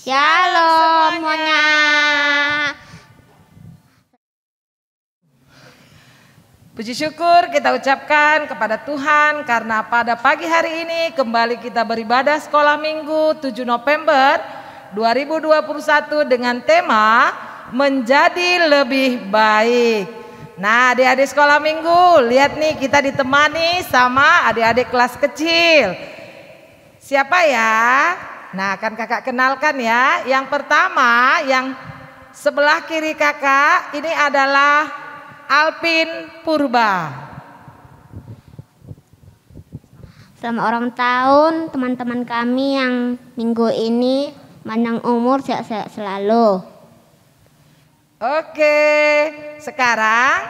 Shalom semuanya. Puji syukur kita ucapkan kepada Tuhan karena pada pagi hari ini kembali kita beribadah sekolah minggu 7 November 2021 dengan tema menjadi lebih baik. Nah, adik-adik sekolah minggu, lihat nih kita ditemani sama adik-adik kelas kecil. Siapa ya? Nah, akan kakak kenalkan ya. Yang pertama, yang sebelah kiri kakak ini adalah Alpin Purba. Selamat ulang tahun teman-teman kami yang minggu ini panjang umur, sehat-sehat selalu. Oke, sekarang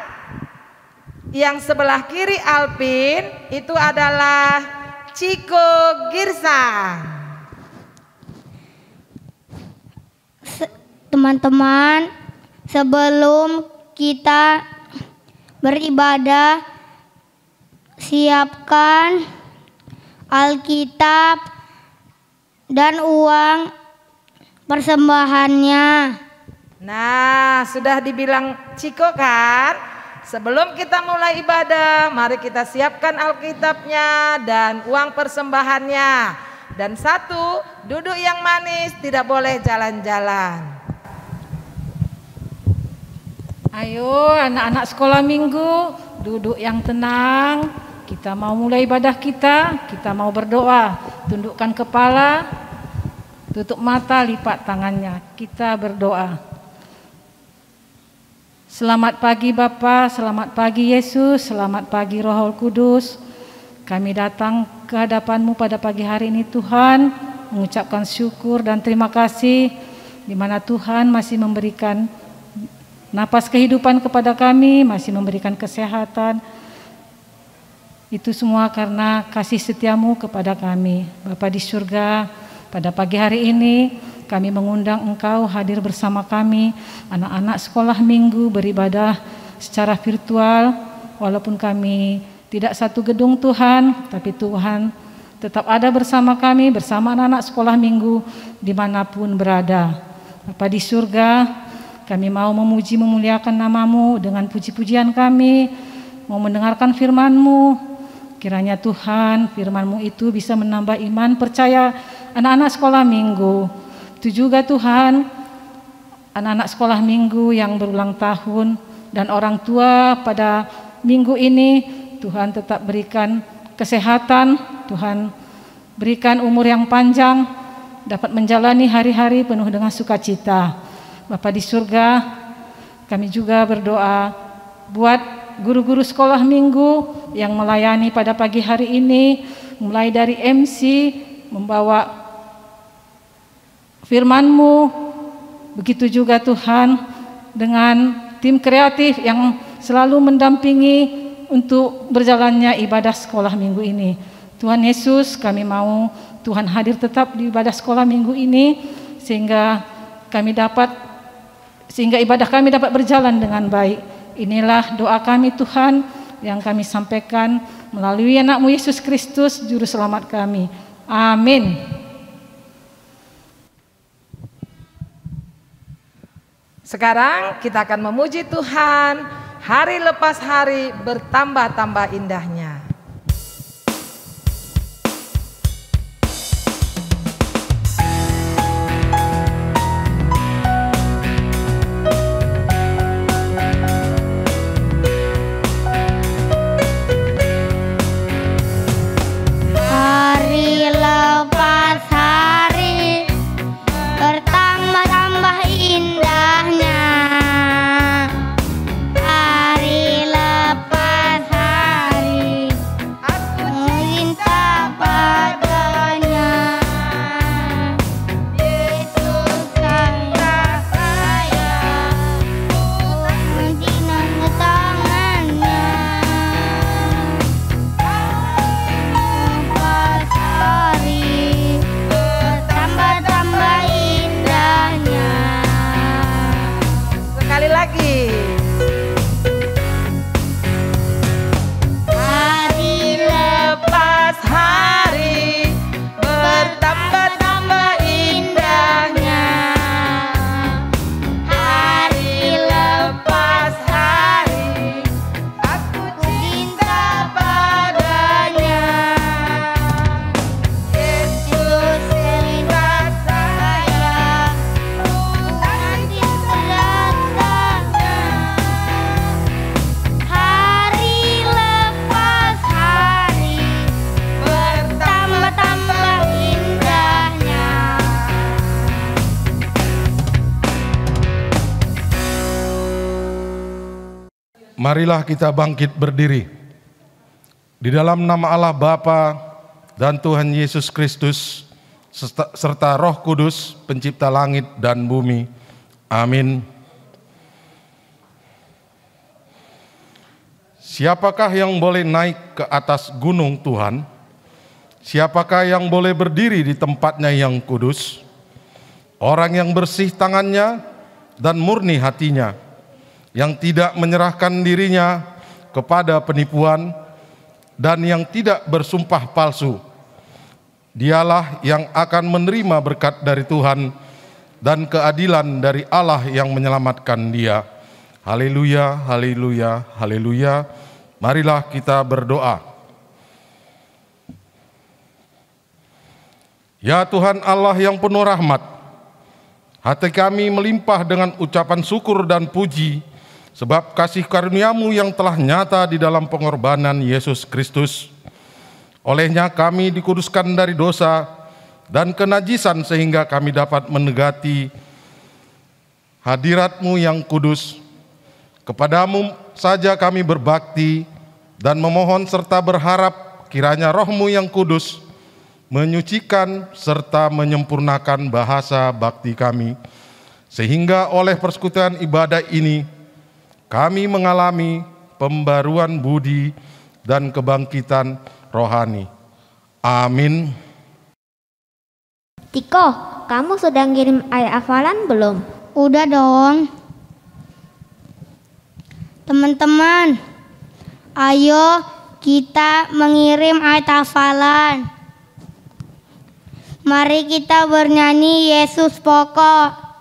yang sebelah kiri Alpin itu adalah Ciko Girsang. Teman-teman, sebelum kita beribadah, siapkan Alkitab dan uang persembahannya. Nah, sudah dibilang Ciko kan? Sebelum kita mulai ibadah, mari kita siapkan Alkitabnya dan uang persembahannya. Dan satu, duduk yang manis, tidak boleh jalan-jalan. Ayo anak-anak sekolah minggu, duduk yang tenang. Kita mau mulai ibadah kita mau berdoa. Tundukkan kepala, tutup mata, lipat tangannya. Kita berdoa. Selamat pagi Bapa, selamat pagi Yesus, selamat pagi Roh Kudus. Kami datang ke hadapan-Mu pada pagi hari ini Tuhan, mengucapkan syukur dan terima kasih di mana Tuhan masih memberikan napas kehidupan kepada kami, masih memberikan kesehatan. Itu semua karena kasih setia-Mu kepada kami. Bapa di surga, pada pagi hari ini kami mengundang Engkau hadir bersama kami, anak-anak sekolah minggu beribadah secara virtual. Walaupun kami tidak satu gedung Tuhan, tapi Tuhan tetap ada bersama kami, bersama anak-anak sekolah minggu dimanapun berada. Bapa di surga, kami mau memuji memuliakan nama-Mu dengan puji-pujian kami, mau mendengarkan firman-Mu. Kiranya Tuhan firman-Mu itu bisa menambah iman percaya anak-anak sekolah minggu. Itu juga Tuhan anak-anak sekolah minggu yang berulang tahun dan orang tua pada minggu ini, Tuhan tetap berikan kesehatan, Tuhan berikan umur yang panjang, dapat menjalani hari-hari penuh dengan sukacita. Bapa di surga, kami juga berdoa buat guru-guru sekolah minggu yang melayani pada pagi hari ini, mulai dari MC, membawa firman-Mu, begitu juga Tuhan dengan tim kreatif yang selalu mendampingi untuk berjalannya ibadah sekolah minggu ini. Tuhan Yesus, kami mau Tuhan hadir tetap di ibadah sekolah minggu ini sehingga ibadah kami dapat berjalan dengan baik. Inilah doa kami Tuhan yang kami sampaikan melalui anak-Mu Yesus Kristus juru selamat kami. Amin. Sekarang kita akan memuji Tuhan, hari lepas hari bertambah-tambah indahnya. Hari bertambah-tambah indahnya. Marilah kita bangkit berdiri. Di dalam nama Allah Bapa dan Tuhan Yesus Kristus serta Roh Kudus, pencipta langit dan bumi. Amin. Siapakah yang boleh naik ke atas gunung Tuhan? Siapakah yang boleh berdiri di tempatnya yang kudus? Orang yang bersih tangannya dan murni hatinya, yang tidak menyerahkan dirinya kepada penipuan dan yang tidak bersumpah palsu. Dialah yang akan menerima berkat dari Tuhan dan keadilan dari Allah yang menyelamatkan dia. Haleluya, haleluya, haleluya. Marilah kita berdoa. Ya Tuhan Allah yang penuh rahmat, hati kami melimpah dengan ucapan syukur dan puji sebab kasih karunia-Mu yang telah nyata di dalam pengorbanan Yesus Kristus. Olehnya kami dikuduskan dari dosa dan kenajisan sehingga kami dapat menegati hadirat-Mu yang kudus. Kepadamu saja kami berbakti dan memohon serta berharap kiranya Roh-Mu yang kudus menyucikan serta menyempurnakan bahasa bakti kami, sehingga oleh persekutuan ibadah ini kami mengalami pembaruan budi dan kebangkitan rohani. Amin. Tiko, kamu sudah ngirim ayat hafalan belum? Udah dong. Teman-teman, ayo kita mengirim ayat hafalan. Mari kita bernyanyi Yesus pokok.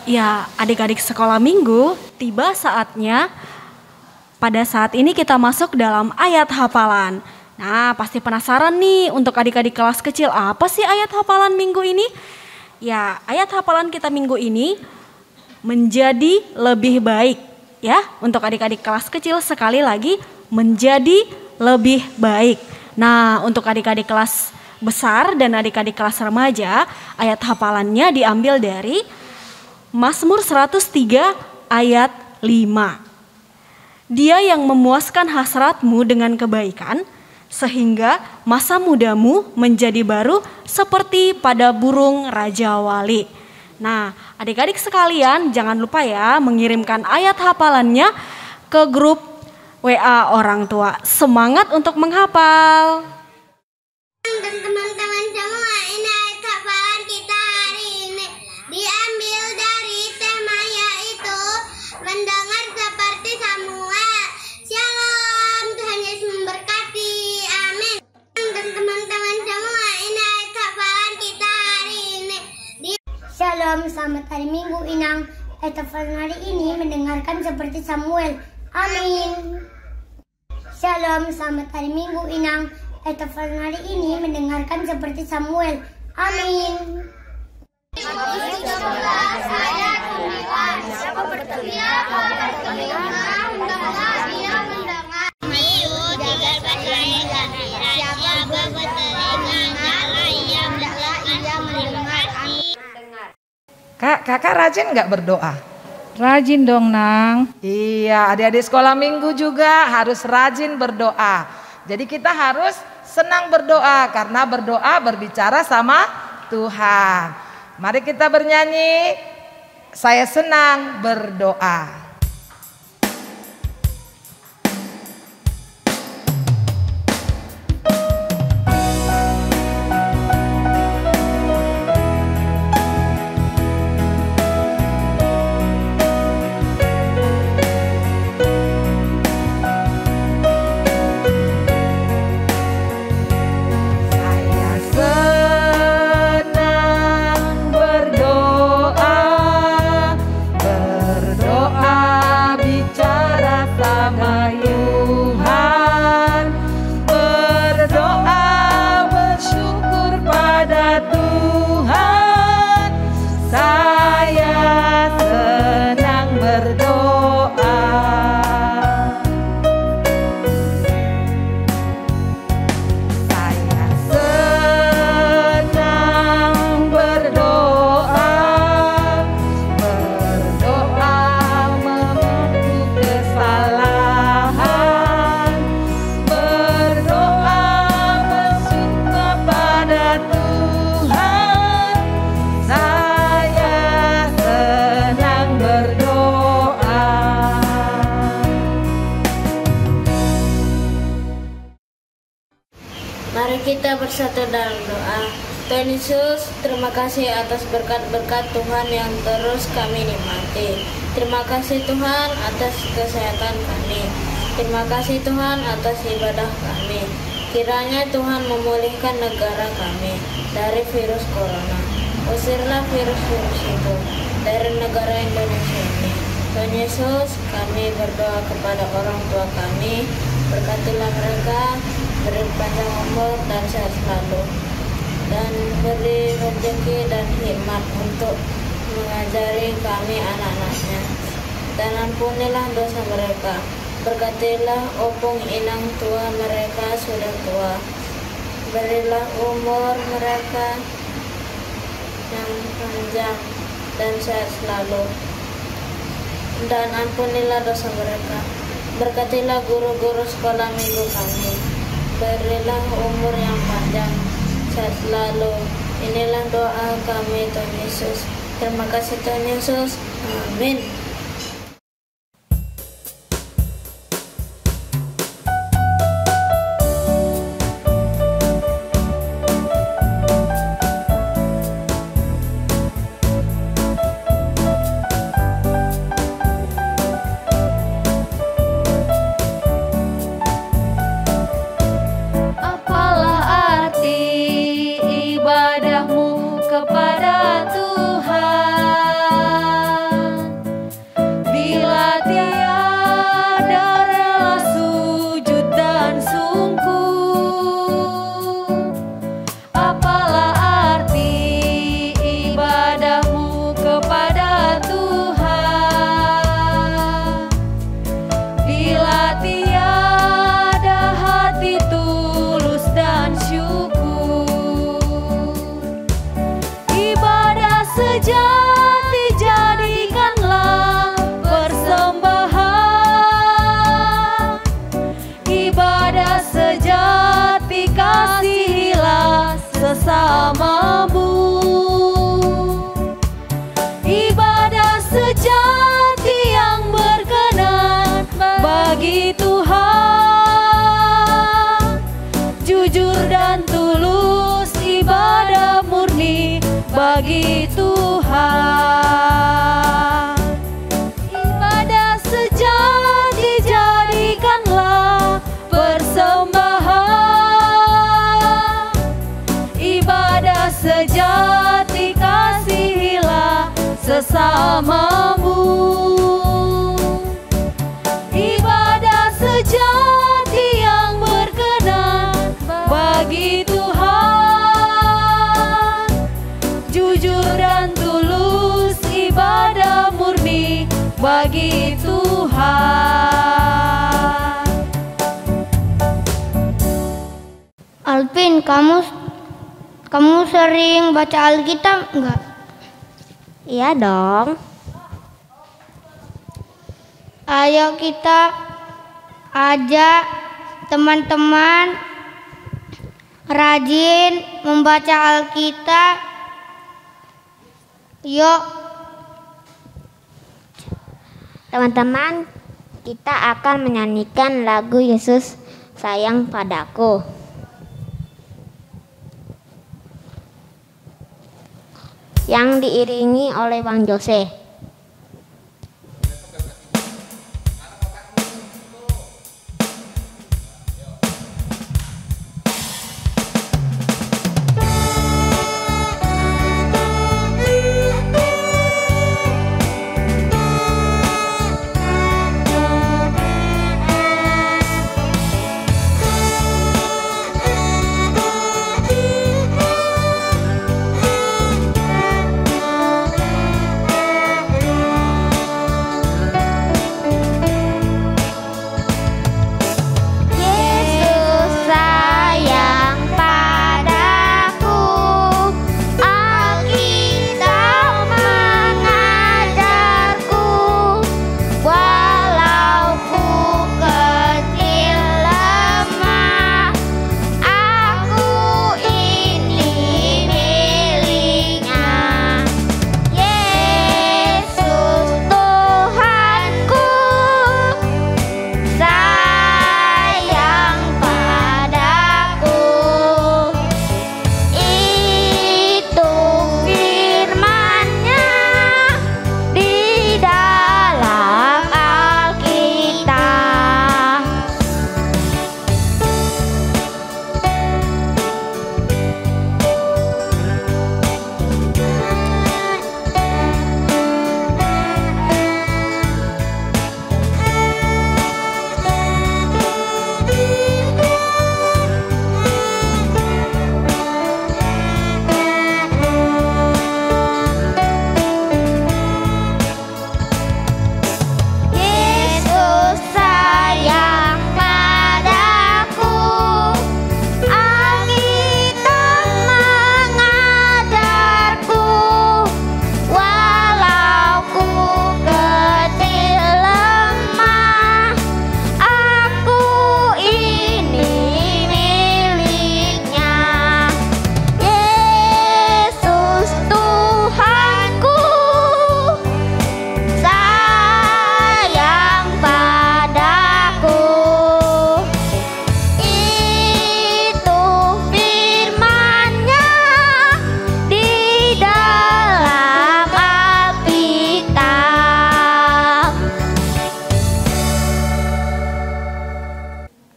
Ya, adik-adik sekolah minggu, tiba saatnya pada saat ini kita masuk dalam ayat hafalan. Nah, pasti penasaran nih untuk adik-adik kelas kecil, apa sih ayat hafalan minggu ini? Ya, ayat hafalan kita minggu ini menjadi lebih baik. Ya, untuk adik-adik kelas kecil sekali lagi menjadi lebih baik. Nah, untuk adik-adik kelas besar dan adik-adik kelas remaja, ayat hafalannya diambil dari Mazmur 103 ayat 5. Dia yang memuaskan hasratmu dengan kebaikan, sehingga masa mudamu menjadi baru seperti pada burung Raja Wali. Nah, adik-adik sekalian jangan lupa ya mengirimkan ayat hafalannya ke grup WA orang tua. Semangat untuk menghafal. Dan teman-teman semua, ini ayat hafalan kita hari ini diambil dari tema yaitu mendengar seperti Samuel. Shalom, Tuhan Yesus memberkati. Amin. Dan teman-teman semua, ini Shalom, selamat hari Minggu Inang. Etafalan hari ini mendengarkan seperti Samuel. Amin. Shalom, selamat hari Minggu Inang. Etafalan hari ini mendengarkan seperti Samuel. Amin. Siapa berteriak, Kak, kakak rajin nggak berdoa? Rajin dong, Nang. Iya, adik-adik sekolah minggu juga harus rajin berdoa. Jadi kita harus senang berdoa karena berdoa berbicara sama Tuhan. Mari kita bernyanyi, saya senang berdoa. Mari kita bersatu dalam doa. Tuhan Yesus, terima kasih atas berkat-berkat Tuhan yang terus kami nikmati. Terima kasih Tuhan atas kesehatan kami. Terima kasih Tuhan atas ibadah kami. Kiranya Tuhan memulihkan negara kami dari virus corona. Usirlah virus-virus itu dari negara Indonesia ini. Tuhan Yesus, kami berdoa kepada orang tua kami. Berkatilah mereka, beri panjang umur dan sehat selalu, dan beri rezeki dan hikmat untuk mengajari kami anak-anaknya, dan ampunilah dosa mereka. Berkatilah opung inang tua mereka sudah tua, berilah umur mereka yang panjang dan sehat selalu, dan ampunilah dosa mereka. Berkatilah guru-guru sekolah minggu kami, berilah umur yang panjang, sehat selalu. Inilah doa kami Tuhan Yesus. Terima kasih Tuhan Yesus. Amin. Sesamamu, ibadah sejati yang berkenan bagi Tuhan, jujur dan tulus ibadah murni bagi Tuhan. Ibadah sejati jadikanlah persembahan, ibadah sejati kasihilah bersamamu. Ibadah sejati yang berkenan bagi Tuhan, jujur dan tulus, ibadah murni bagi Tuhan. Alvin, kamu sering baca Alkitab enggak? Iya dong. Ayo kita ajak teman-teman rajin membaca Alkitab. Yuk. Teman-teman, kita akan menyanyikan lagu Yesus Sayang Padaku. Yang diiringi oleh Bang Jose.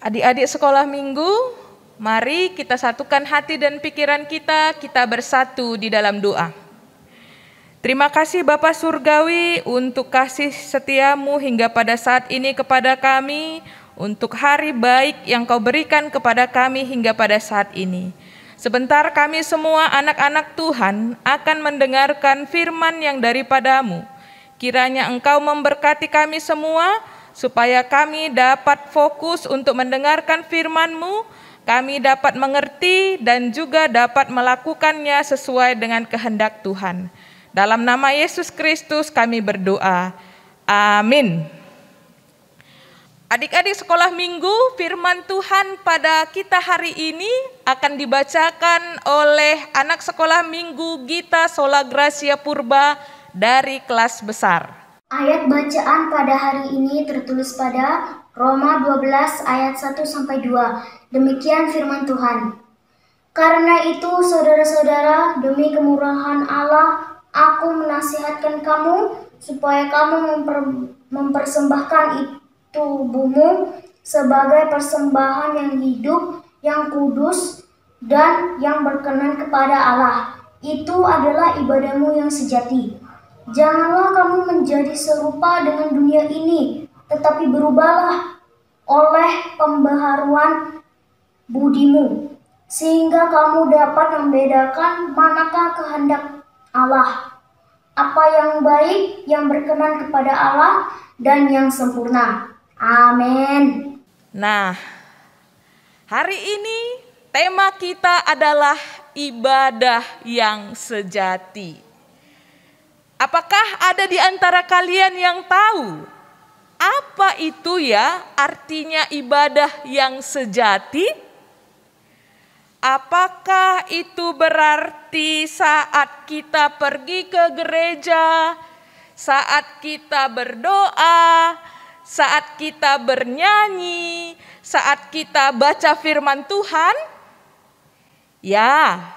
Adik-adik sekolah minggu, mari kita satukan hati dan pikiran kita bersatu di dalam doa. Terima kasih Bapa Surgawi untuk kasih setiamu hingga pada saat ini kepada kami, untuk hari baik yang kau berikan kepada kami hingga pada saat ini. Sebentar kami semua anak-anak Tuhan akan mendengarkan firman yang daripadamu. Kiranya engkau memberkati kami semua, supaya kami dapat fokus untuk mendengarkan firman-Mu, kami dapat mengerti dan juga dapat melakukannya sesuai dengan kehendak Tuhan. Dalam nama Yesus Kristus kami berdoa. Amin. Adik-adik sekolah minggu, firman Tuhan pada kita hari ini akan dibacakan oleh anak sekolah minggu Gita Sola Gracia Purba dari kelas besar. Ayat bacaan pada hari ini tertulis pada Roma 12 ayat 1-2. Demikian firman Tuhan. Karena itu saudara-saudara, demi kemurahan Allah, aku menasihatkan kamu supaya kamu mempersembahkan tubuhmu sebagai persembahan yang hidup, yang kudus, dan yang berkenan kepada Allah. Itu adalah ibadahmu yang sejati. Janganlah kamu menjadi serupa dengan dunia ini, tetapi berubahlah oleh pembaharuan budimu, sehingga kamu dapat membedakan manakah kehendak Allah, apa yang baik, yang berkenan kepada Allah, dan yang sempurna. Amin. Nah, hari ini tema kita adalah ibadah yang sejati. Apakah ada di antara kalian yang tahu apa itu ya artinya ibadah yang sejati? Apakah itu berarti saat kita pergi ke gereja, saat kita berdoa, saat kita bernyanyi, saat kita baca firman Tuhan? Ya,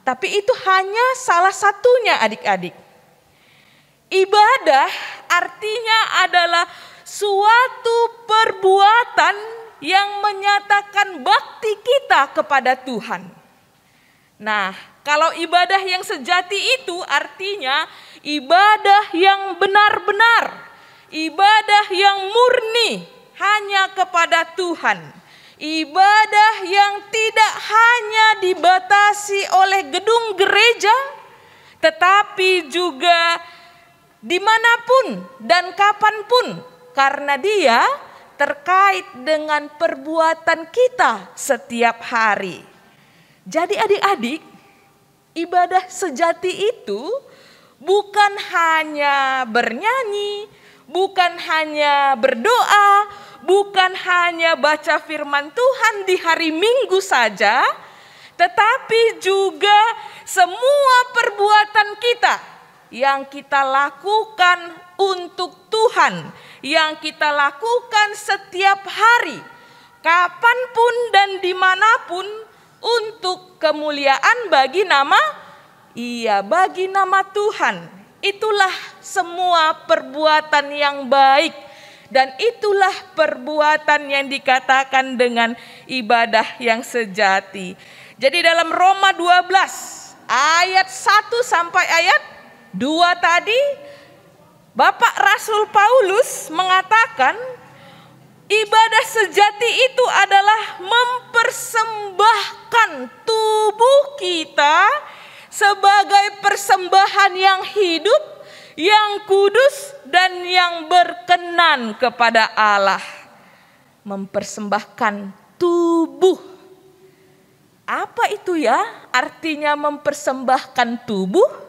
tapi itu hanya salah satunya adik-adik. Ibadah artinya adalah suatu perbuatan yang menyatakan bakti kita kepada Tuhan. Nah, kalau ibadah yang sejati itu artinya ibadah yang benar-benar, ibadah yang murni hanya kepada Tuhan. Ibadah yang tidak hanya dibatasi oleh gedung gereja, tetapi juga dimanapun dan kapanpun, karena dia terkait dengan perbuatan kita setiap hari. Jadi adik-adik, ibadah sejati itu bukan hanya bernyanyi, bukan hanya berdoa, bukan hanya baca firman Tuhan di hari Minggu saja, tetapi juga semua perbuatan kita yang kita lakukan untuk Tuhan, yang kita lakukan setiap hari, kapanpun dan dimanapun, untuk kemuliaan bagi nama Tuhan. Itulah semua perbuatan yang baik, dan itulah perbuatan yang dikatakan dengan ibadah yang sejati. Jadi dalam Roma 12 ayat 1 sampai ayat 2 tadi, Bapak Rasul Paulus mengatakan ibadah sejati itu adalah mempersembahkan tubuh kita sebagai persembahan yang hidup, yang kudus, dan yang berkenan kepada Allah. Mempersembahkan tubuh. Apa itu ya artinya mempersembahkan tubuh?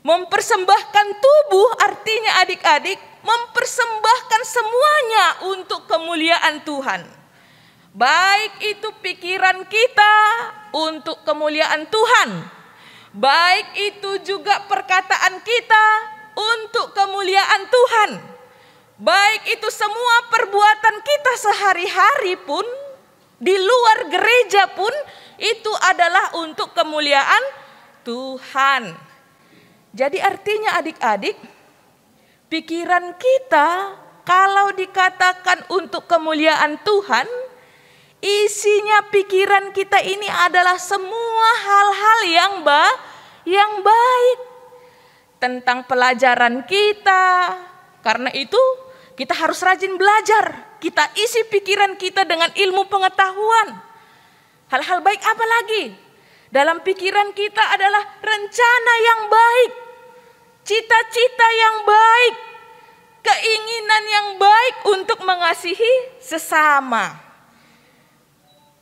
Mempersembahkan tubuh artinya adik-adik mempersembahkan semuanya untuk kemuliaan Tuhan. Baik itu pikiran kita untuk kemuliaan Tuhan, baik itu juga perkataan kita untuk kemuliaan Tuhan, baik itu semua perbuatan kita sehari-hari pun, di luar gereja pun, itu adalah untuk kemuliaan Tuhan. Jadi artinya adik-adik, pikiran kita kalau dikatakan untuk kemuliaan Tuhan, isinya pikiran kita ini adalah semua hal-hal yang baik. Tentang pelajaran kita, karena itu kita harus rajin belajar. Kita isi pikiran kita dengan ilmu pengetahuan. Hal-hal baik apa lagi? Dalam pikiran kita adalah rencana yang baik, cita-cita yang baik, keinginan yang baik untuk mengasihi sesama.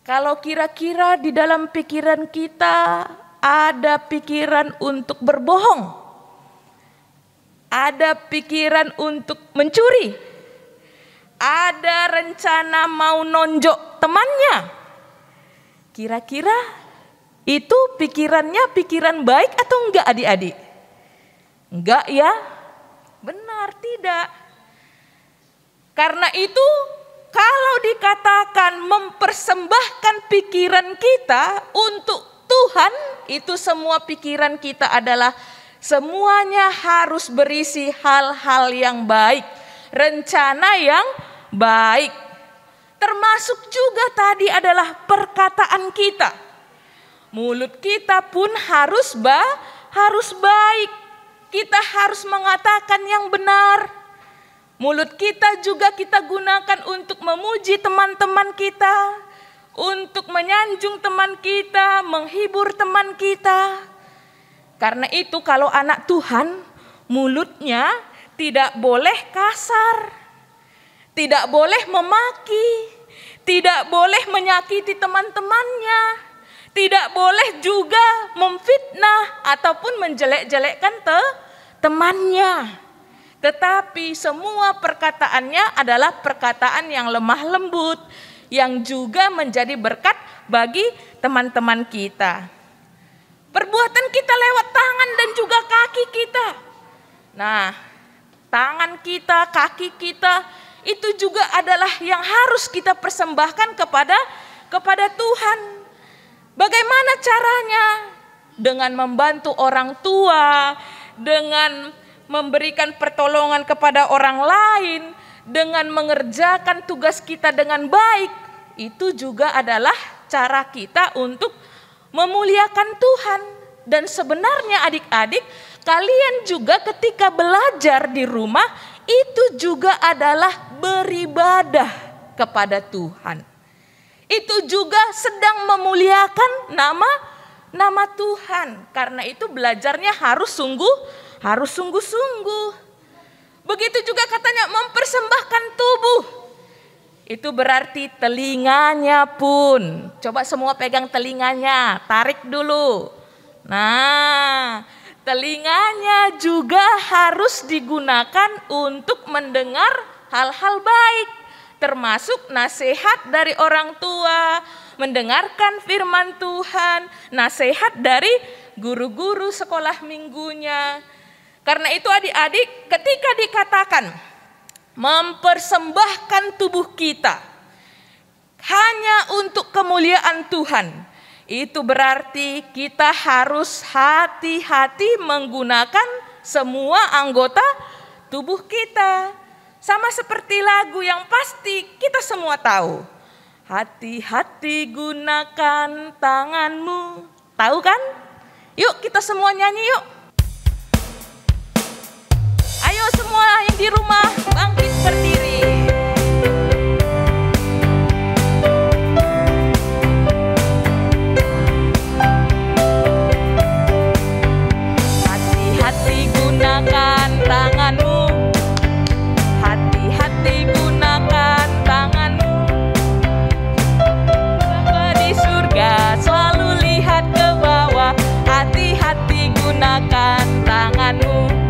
Kalau kira-kira di dalam pikiran kita ada pikiran untuk berbohong, ada pikiran untuk mencuri, ada rencana mau nonjok temannya, kira-kira itu pikirannya pikiran baik atau enggak adik-adik? Enggak ya? Benar, tidak. Karena itu kalau dikatakan mempersembahkan pikiran kita untuk Tuhan, itu semua pikiran kita adalah semuanya harus berisi hal-hal yang baik, rencana yang baik. Termasuk juga tadi adalah perkataan kita. Mulut kita pun harus baik. kita harus mengatakan yang benar. Mulut kita juga kita gunakan untuk memuji teman-teman kita, untuk menyanjung teman kita, menghibur teman kita. Karena itu kalau anak Tuhan, mulutnya tidak boleh kasar, tidak boleh memaki, tidak boleh menyakiti teman-temannya, tidak boleh juga memfitnah ataupun menjelek-jelekkan temannya. Tetapi semua perkataannya adalah perkataan yang lemah lembut, yang juga menjadi berkat bagi teman-teman kita. Perbuatan kita lewat tangan dan juga kaki kita. Nah, tangan kita, kaki kita, itu juga adalah yang harus kita persembahkan kepada Tuhan. Bagaimana caranya? Dengan membantu orang tua, dengan memberikan pertolongan kepada orang lain, dengan mengerjakan tugas kita dengan baik. Itu juga adalah cara kita untuk memuliakan Tuhan. Dan sebenarnya adik-adik, kalian juga ketika belajar di rumah, itu juga adalah beribadah kepada Tuhan. Itu juga sedang memuliakan nama Tuhan. Karena itu belajarnya harus sungguh-sungguh. Begitu juga katanya mempersembahkan tubuh. Itu berarti telinganya pun. Coba semua pegang telinganya, tarik dulu. Nah, telinganya juga harus digunakan untuk mendengar hal-hal baik. Termasuk nasihat dari orang tua, mendengarkan firman Tuhan, nasihat dari guru-guru sekolah minggunya. Karena itu adik-adik, ketika dikatakan mempersembahkan tubuh kita hanya untuk kemuliaan Tuhan, itu berarti kita harus hati-hati menggunakan semua anggota tubuh kita. Sama seperti lagu yang pasti kita semua tahu. Hati-hati gunakan tanganmu. Tahu kan? Yuk kita semua nyanyi yuk. Ayo semua yang di rumah bangkit berdiri. Hati-hati gunakan tanganmu. Hati-hati gunakan tanganmu. Bapa di surga selalu lihat ke bawah. Hati-hati gunakan tanganmu.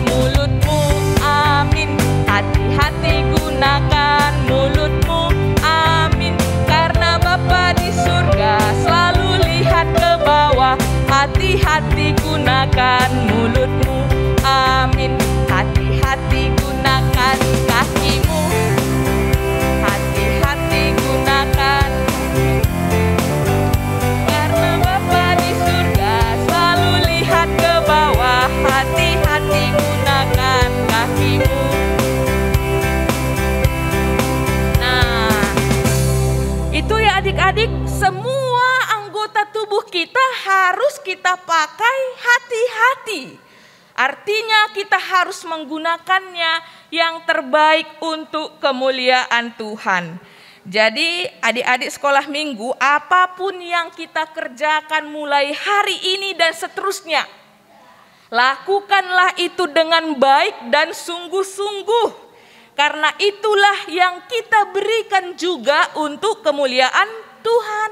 Mulutmu, amin. Hati-hati gunakan mulutmu, amin. Karena Bapa di surga selalu lihat ke bawah. Hati-hati gunakan mulutmu, amin. Hati-hati gunakan kakimu. Hati-hati gunakan. Karena Bapa di surga selalu lihat ke bawah. Hati-hati gunakan kakimu. Nah, itu ya adik-adik, semua anggota tubuh kita harus kita pakai hati-hati. Artinya kita harus menggunakannya yang terbaik untuk kemuliaan Tuhan. Jadi adik-adik sekolah minggu, apapun yang kita kerjakan mulai hari ini dan seterusnya, lakukanlah itu dengan baik dan sungguh-sungguh. Karena itulah yang kita berikan juga untuk kemuliaan Tuhan.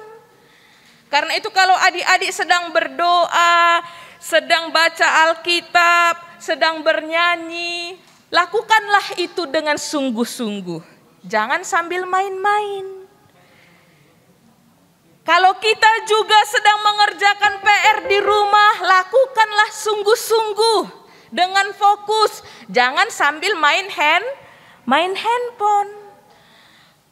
Karena itu kalau adik-adik sedang berdoa, sedang baca Alkitab, sedang bernyanyi, lakukanlah itu dengan sungguh-sungguh. Jangan sambil main-main. Kalau kita juga sedang mengerjakan PR di rumah, lakukanlah sungguh-sungguh dengan fokus. Jangan sambil main handphone.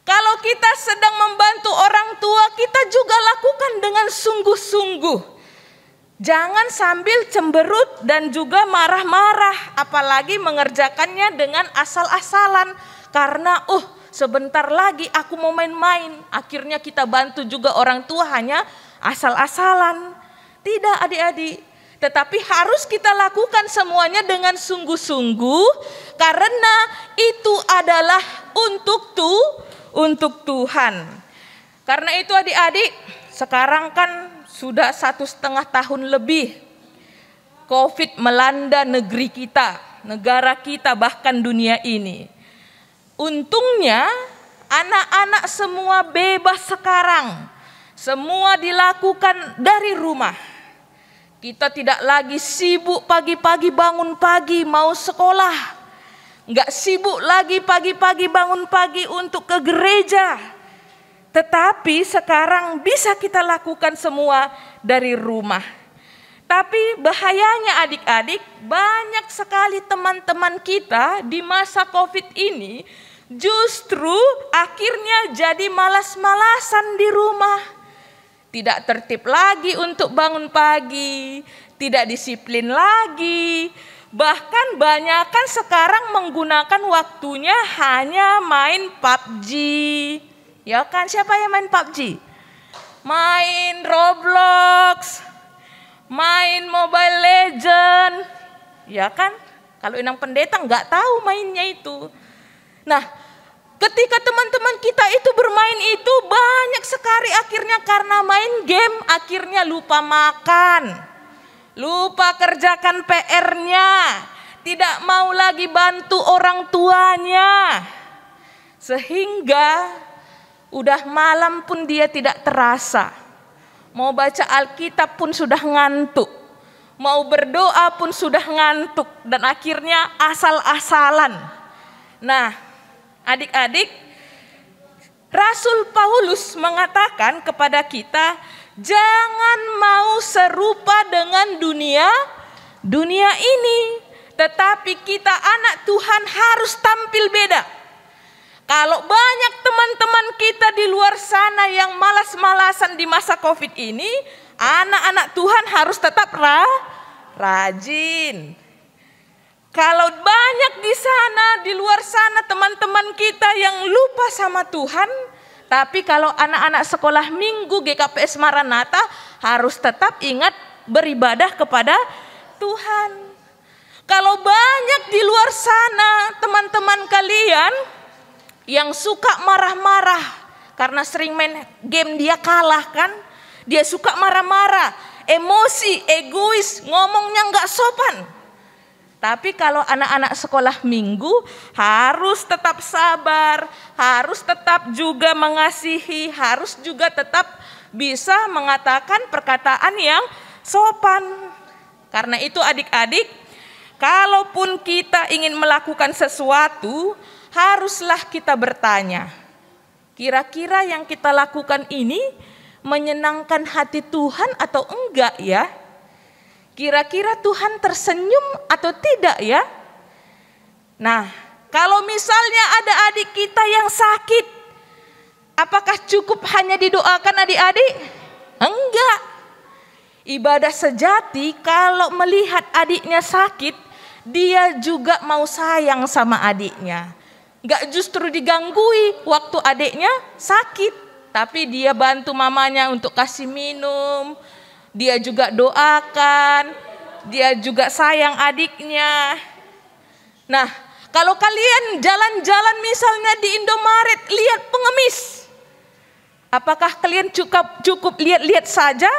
Kalau kita sedang membantu orang tua, kita juga lakukan dengan sungguh-sungguh. Jangan sambil cemberut dan juga marah-marah, apalagi mengerjakannya dengan asal-asalan. Karena sebentar lagi aku mau main-main. Akhirnya kita bantu juga orang tua hanya asal-asalan. Tidak adik-adik. Tetapi harus kita lakukan semuanya dengan sungguh-sungguh karena itu adalah untuk Tuhan. Karena itu adik-adik, sekarang kan sudah 1,5 tahun lebih COVID melanda negeri kita, negara kita, bahkan dunia ini. Untungnya anak-anak semua bebas sekarang. Semua dilakukan dari rumah. Kita tidak lagi sibuk pagi-pagi bangun pagi mau sekolah. Enggak sibuk lagi pagi-pagi bangun pagi untuk ke gereja. Tetapi sekarang bisa kita lakukan semua dari rumah. Tapi bahayanya adik-adik, banyak sekali teman-teman kita di masa COVID ini justru akhirnya jadi malas-malasan di rumah. Tidak tertib lagi untuk bangun pagi, tidak disiplin lagi. Bahkan banyakan sekarang menggunakan waktunya hanya main PUBG. Ya kan, siapa yang main PUBG? Main Roblox, main Mobile Legend. Ya kan, kalau Inang Pendeta nggak tahu mainnya itu. Nah, ketika teman-teman kita itu bermain itu banyak sekali akhirnya karena main game akhirnya lupa makan, lupa kerjakan PR-nya, tidak mau lagi bantu orang tuanya. Sehingga udah malam pun dia tidak terasa. Mau baca Alkitab pun sudah ngantuk. Mau berdoa pun sudah ngantuk dan akhirnya asal-asalan. Nah, adik-adik, Rasul Paulus mengatakan kepada kita, jangan mau serupa dengan dunia ini, tetapi kita anak Tuhan harus tampil beda. Kalau banyak teman-teman kita di luar sana yang malas-malasan di masa COVID ini, anak-anak Tuhan harus tetap rajin. Kalau banyak di sana, di luar sana teman-teman kita yang lupa sama Tuhan, tapi kalau anak-anak sekolah minggu GKPS Maranatha harus tetap ingat beribadah kepada Tuhan. Kalau banyak di luar sana teman-teman kalian yang suka marah-marah karena sering main game dia kalah kan, dia suka marah-marah, emosi, egois, ngomongnya nggak sopan. Tapi kalau anak-anak sekolah minggu harus tetap sabar, harus tetap juga mengasihi, harus juga tetap bisa mengatakan perkataan yang sopan. Karena itu adik-adik, kalaupun kita ingin melakukan sesuatu, haruslah kita bertanya, kira-kira yang kita lakukan ini menyenangkan hati Tuhan atau enggak ya? Kira-kira Tuhan tersenyum atau tidak ya? Nah, kalau misalnya ada adik kita yang sakit, apakah cukup hanya didoakan adik-adik? Enggak. Ibadah sejati kalau melihat adiknya sakit, dia juga mau sayang sama adiknya. Enggak justru diganggui waktu adiknya sakit, tapi dia bantu mamanya untuk kasih minum. Dia juga doakan, dia juga sayang adiknya. Nah, kalau kalian jalan-jalan misalnya di Indomaret lihat pengemis, apakah kalian cukup lihat-lihat saja?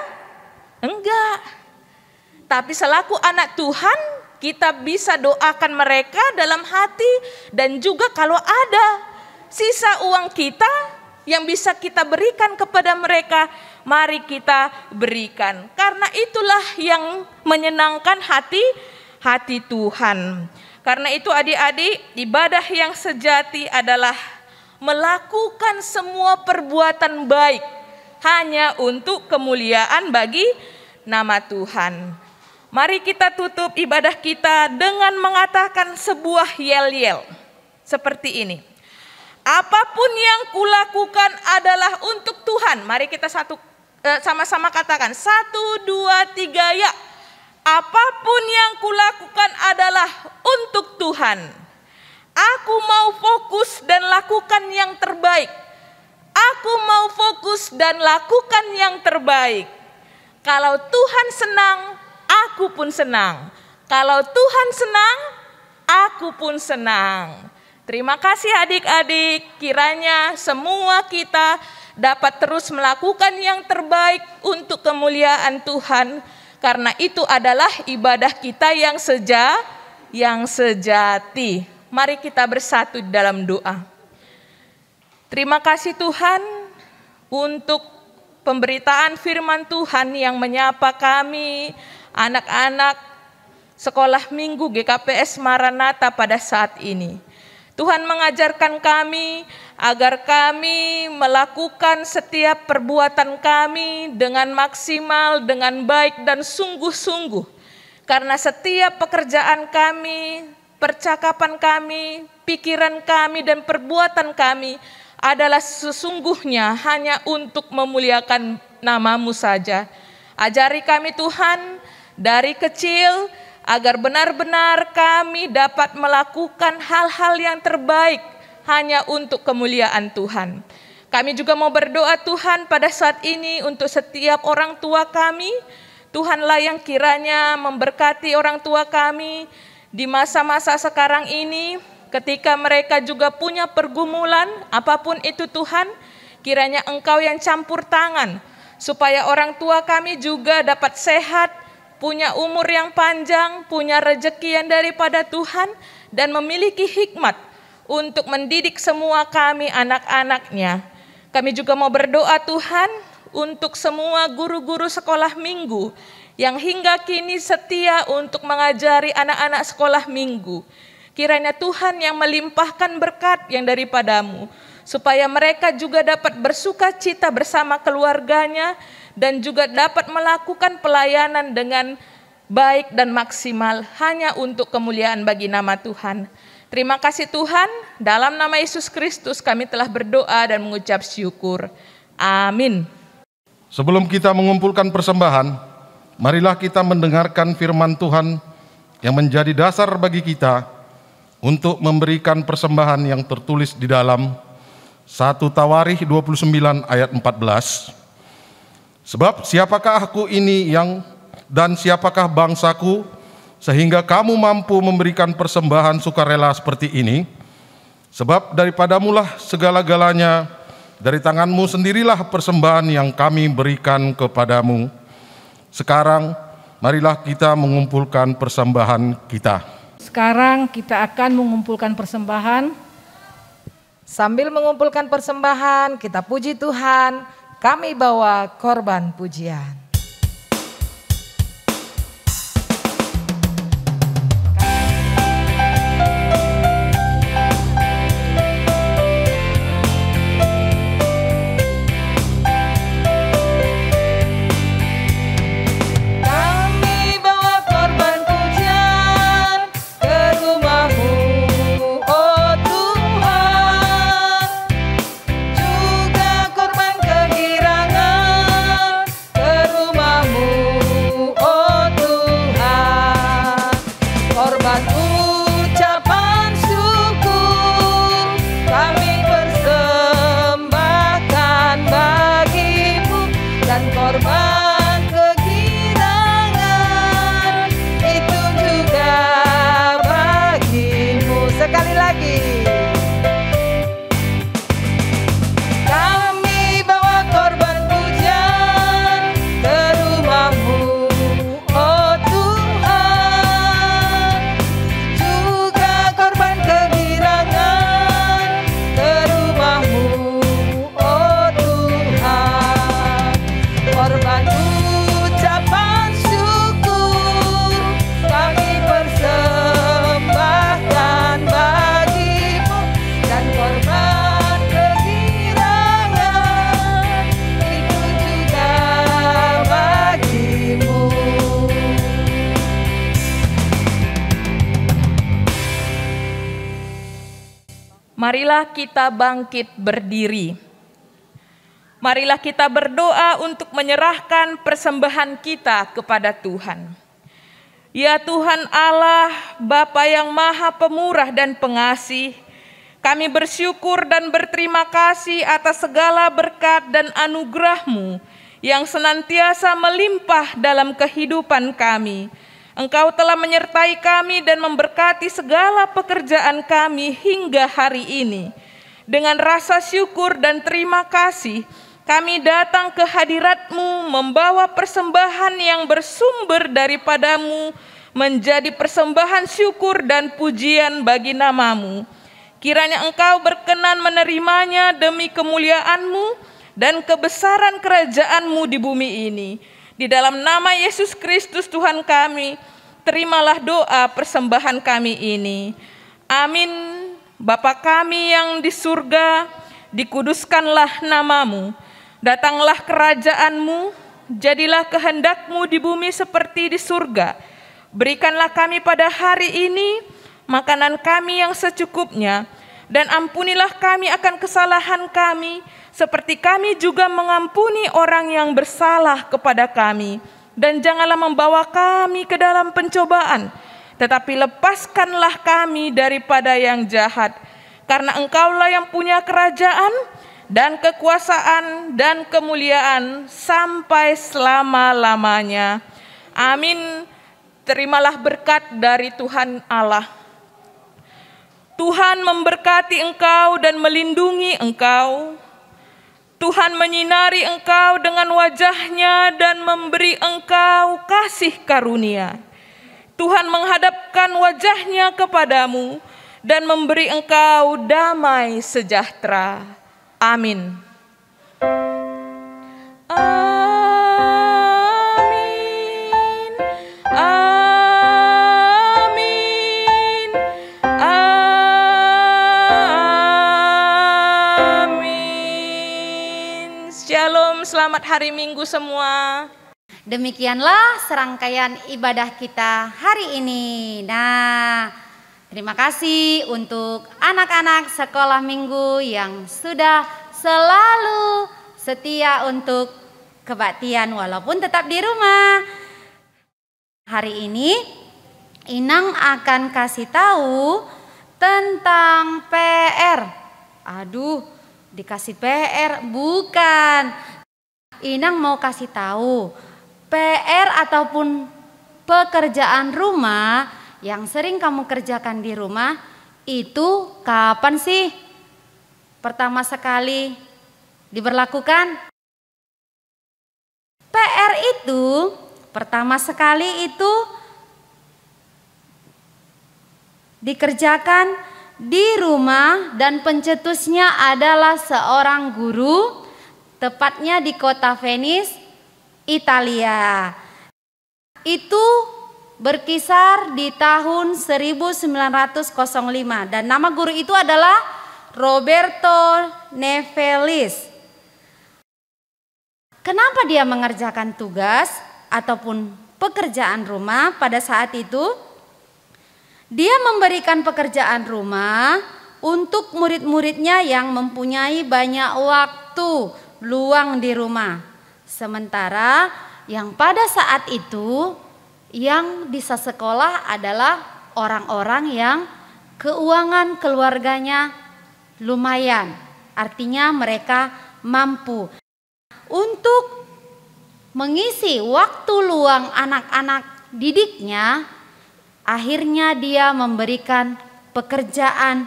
Enggak. Tapi selaku anak Tuhan, kita bisa doakan mereka dalam hati, dan juga kalau ada sisa uang kita yang bisa kita berikan kepada mereka, mari kita berikan. Karena itulah yang menyenangkan hati Tuhan. Karena itu adik-adik, ibadah yang sejati adalah melakukan semua perbuatan baik hanya untuk kemuliaan bagi nama Tuhan. Mari kita tutup ibadah kita dengan mengatakan sebuah yel-yel seperti ini. Apapun yang kulakukan adalah untuk Tuhan. Mari kita sama-sama katakan. 1, 2, 3 ya. Apapun yang kulakukan adalah untuk Tuhan. Aku mau fokus dan lakukan yang terbaik. Aku mau fokus dan lakukan yang terbaik. Kalau Tuhan senang, aku pun senang. Kalau Tuhan senang, aku pun senang. Terima kasih adik-adik, kiranya semua kita dapat terus melakukan yang terbaik untuk kemuliaan Tuhan. Karena itu adalah ibadah kita yang sejati. Mari kita bersatu di dalam doa. Terima kasih Tuhan untuk pemberitaan firman Tuhan yang menyapa kami, anak-anak sekolah minggu GKPS Maranatha pada saat ini. Tuhan mengajarkan kami agar kami melakukan setiap perbuatan kami dengan maksimal, dengan baik dan sungguh-sungguh. Karena setiap pekerjaan kami, percakapan kami, pikiran kami dan perbuatan kami adalah sesungguhnya hanya untuk memuliakan nama-Mu saja. Ajari kami Tuhan dari kecil, agar benar-benar kami dapat melakukan hal-hal yang terbaik hanya untuk kemuliaan Tuhan. Kami juga mau berdoa Tuhan pada saat ini untuk setiap orang tua kami. Tuhanlah yang kiranya memberkati orang tua kami di masa-masa sekarang ini, ketika mereka juga punya pergumulan, apapun itu Tuhan, kiranya Engkau yang campur tangan, supaya orang tua kami juga dapat sehat, punya umur yang panjang, punya rezeki yang daripada Tuhan, dan memiliki hikmat untuk mendidik semua kami anak-anaknya. Kami juga mau berdoa Tuhan untuk semua guru-guru sekolah minggu yang hingga kini setia untuk mengajari anak-anak sekolah minggu. Kiranya Tuhan yang melimpahkan berkat yang daripada-Mu, supaya mereka juga dapat bersuka cita bersama keluarganya, dan juga dapat melakukan pelayanan dengan baik dan maksimal hanya untuk kemuliaan bagi nama Tuhan. Terima kasih Tuhan, dalam nama Yesus Kristus kami telah berdoa dan mengucap syukur. Amin. Sebelum kita mengumpulkan persembahan, marilah kita mendengarkan firman Tuhan yang menjadi dasar bagi kita untuk memberikan persembahan yang tertulis di dalam 1 Tawarikh 29 ayat 14. Sebab siapakah aku ini dan siapakah bangsaku sehingga kamu mampu memberikan persembahan sukarela seperti ini? Sebab daripadamulah segala-galanya, dari tanganmu sendirilah persembahan yang kami berikan kepadamu. Sekarang marilah kita mengumpulkan persembahan kita. Sekarang kita akan mengumpulkan persembahan. Sambil mengumpulkan persembahan, kita puji Tuhan. Kami bawa korban pujian. Marilah kita bangkit berdiri. Marilah kita berdoa untuk menyerahkan persembahan kita kepada Tuhan. Ya Tuhan Allah, Bapa yang Maha Pemurah dan Pengasih, kami bersyukur dan berterima kasih atas segala berkat dan anugerah-Mu yang senantiasa melimpah dalam kehidupan kami. Engkau telah menyertai kami dan memberkati segala pekerjaan kami hingga hari ini. Dengan rasa syukur dan terima kasih, kami datang ke hadirat-Mu membawa persembahan yang bersumber daripadamu menjadi persembahan syukur dan pujian bagi nama-Mu. Kiranya Engkau berkenan menerimanya demi kemuliaan-Mu dan kebesaran kerajaan-Mu di bumi ini. Di dalam nama Yesus Kristus Tuhan kami, terimalah doa persembahan kami ini. Amin. Bapa kami yang di surga, dikuduskanlah nama-Mu. Datanglah kerajaan-Mu, jadilah kehendak-Mu di bumi seperti di surga. Berikanlah kami pada hari ini makanan kami yang secukupnya, dan ampunilah kami akan kesalahan kami, seperti kami juga mengampuni orang yang bersalah kepada kami. Dan janganlah membawa kami ke dalam pencobaan, tetapi lepaskanlah kami daripada yang jahat. Karena Engkaulah yang punya kerajaan dan kekuasaan dan kemuliaan sampai selama-lamanya. Amin. Terimalah berkat dari Tuhan Allah. Tuhan memberkati engkau dan melindungi engkau. Tuhan menyinari engkau dengan wajah-Nya dan memberi engkau kasih karunia. Tuhan menghadapkan wajah-Nya kepadamu dan memberi engkau damai sejahtera. Amin. Amin. Amin. Amin. Shalom, selamat hari Minggu semua. Demikianlah serangkaian ibadah kita hari ini. Nah, terima kasih untuk anak-anak sekolah minggu yang sudah selalu setia untuk kebaktian walaupun tetap di rumah. Hari ini Inang akan kasih tahu tentang PR. Aduh, dikasih PR bukan. Inang mau kasih tahu PR ataupun pekerjaan rumah yang sering kamu kerjakan di rumah itu kapan sih pertama sekali diberlakukan? PR itu pertama sekali itu dikerjakan di rumah dan pencetusnya adalah seorang guru, tepatnya di kota Venice, Italia. Itu berkisar di tahun 1905 dan nama guru itu adalah Roberto Nevelis. Kenapa dia mengerjakan tugas ataupun pekerjaan rumah pada saat itu? Dia memberikan pekerjaan rumah untuk murid-muridnya yang mempunyai banyak waktu luang di rumah. Sementara yang pada saat itu yang bisa sekolah adalah orang-orang yang keuangan keluarganya lumayan. Artinya mereka mampu. Untuk mengisi waktu luang anak-anak didiknya, akhirnya dia memberikan pekerjaan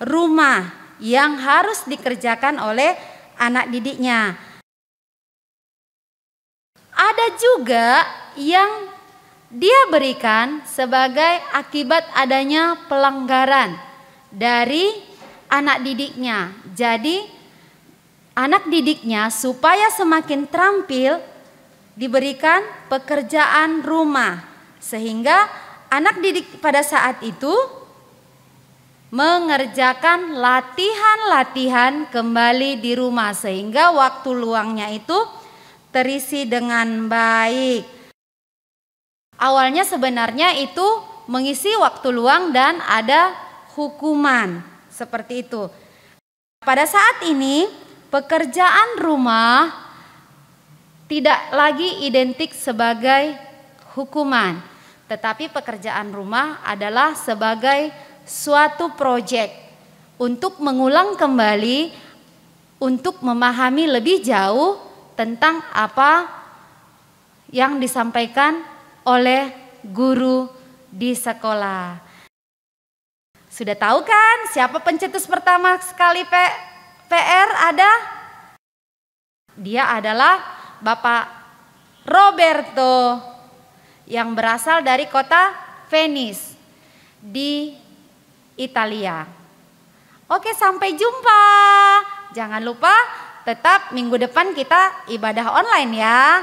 rumah yang harus dikerjakan oleh anak didiknya. Ada juga yang dia berikan sebagai akibat adanya pelanggaran dari anak didiknya. Jadi anak didiknya supaya semakin terampil diberikan pekerjaan rumah. Sehingga anak didik pada saat itu mengerjakan latihan-latihan kembali di rumah. Sehingga waktu luangnya itu terisi dengan baik. Awalnya sebenarnya itu mengisi waktu luang dan ada hukuman. Seperti itu. Pada saat ini pekerjaan rumah tidak lagi identik sebagai hukuman. Tetapi pekerjaan rumah adalah sebagai suatu proyek untuk mengulang kembali, untuk memahami lebih jauh tentang apa yang disampaikan oleh guru di sekolah. Sudah tahu kan siapa pencetus pertama sekali PR ada? Dia adalah Bapak Roberto yang berasal dari kota Venice di Italia. Oke, sampai jumpa. Jangan lupa tetap minggu depan kita ibadah online ya.